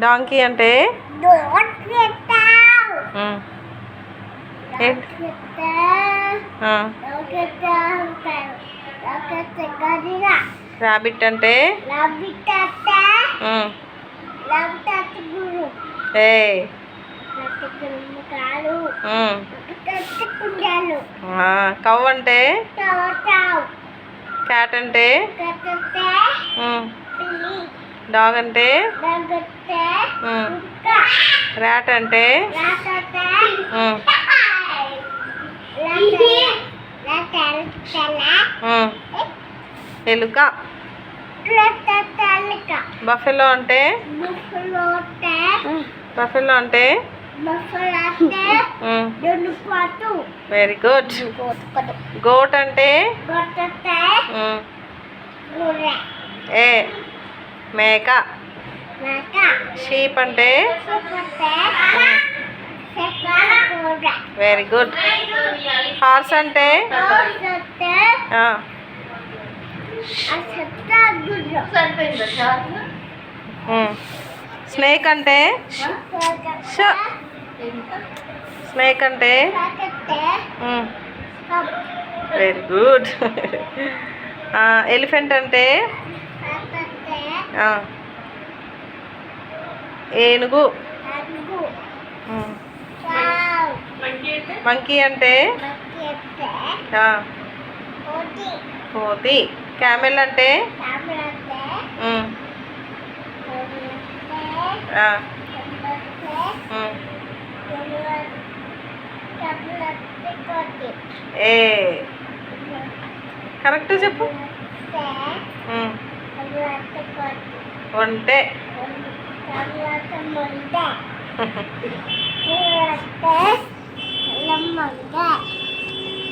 Donkey అంటే rabbit అంటే ఏ కవ్ అంటే క్యాట్ అంటే డాగ్ అంటే ర్యాట్ అంటే ఎలుక బఫెలో అంటే వెరీ గుడ్. గోట్ అంటే ఏ మేక. షీప్ అంటే వెరీ గుడ్. హార్స్ అంటే స్నేక్ అంటే వెరీ గుడ్. ఎలిఫెంట్ అంటే ఏనుగు. మంకీ అంటే కోతి. క్యామెల్ అంటే ఏ కరెక్ట్ చెప్పు. ఒంటె.